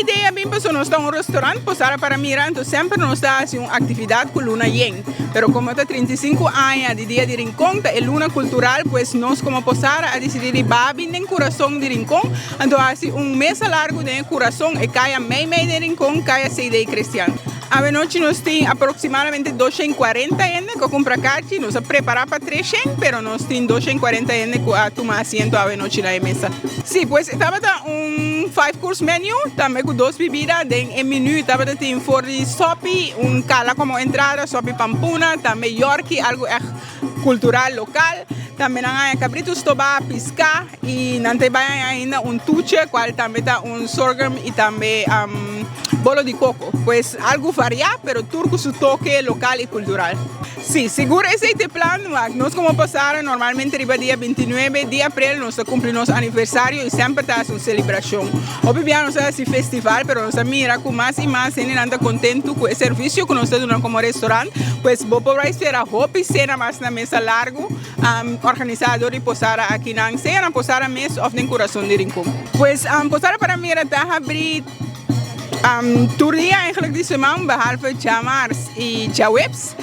ideia bem pessoa nós está um restaurante posara para mirar então sempre nós está assim uma atividade com luna yen pero como está 35 anos de dia de rincón é luna cultural pues nós como posara a decidir de babi nem coração de rincón então assim mês largo de coração e caia meio de rincón caia 6 de cristiano. A noite nós temos aproximadamente 240 ienes que compra carne, nós preparamos para 300, pero nós temos 240 ienes que tomar assento a noite na mesa. Sim, pues estava um 5-course menu, também com 2 bebidas, em menu estava tem for sopi, cala como entrada, sopi pampuna, também yorkie, algo cultural local. Também há cabritos toba, pisca e não tem ainda tuche, qual também está sorghum e também bolo de coco. Pues algo variado, pero turco su toque local y cultural. Sí, seguro ese es el plan. Nos como pasar normalmente arriba día 29 de abril nos cumplimos aniversario y siempre está una celebración. Obviamente no es un festival, pero nos mira con más y más gente anda contento con el servicio que nos da como restaurante. Pues vos podrás esperar hopi cena más na mesa largo, organizador y posara aquí en cena, posara mes of den corazón de rincón. Pues posara para mí está abrir Turdia eigenlijk die semana behalve chamars y chawebs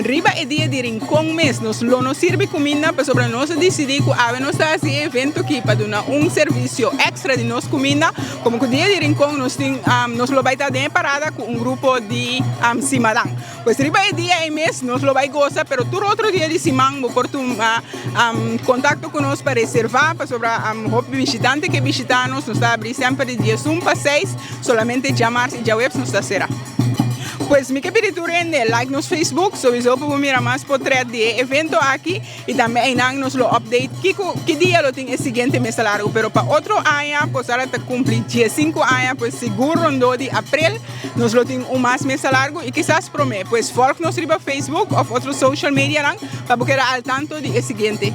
riba e dia de rincón mes nos sirve comida para sobre nós decidir que a nós está esse evento que para dar serviço extra de nos comida como que dia de rincón nos lo vai estar de parada com grupo de cimadán pues riba e dia e mes nos lo vai gozar pero todo outro dia de semana por tu contacto com nós para reservar para sobre visitante que visitanos nos está abrir sempre de dia 1 para 6 solamente llamar y ya webs nos será. Pues mi capítulo en like nos Facebook, sowieso para mirar más portret de evento aquí y también nos lo update qué día lo tiene el siguiente mes largo, pero para otro año pues ahora te cumplir 5 años pues seguro rondo de abril nos lo tiene un más mes largo y quizás promete pues follow nos riba Facebook o otro social media para que al tanto de el siguiente.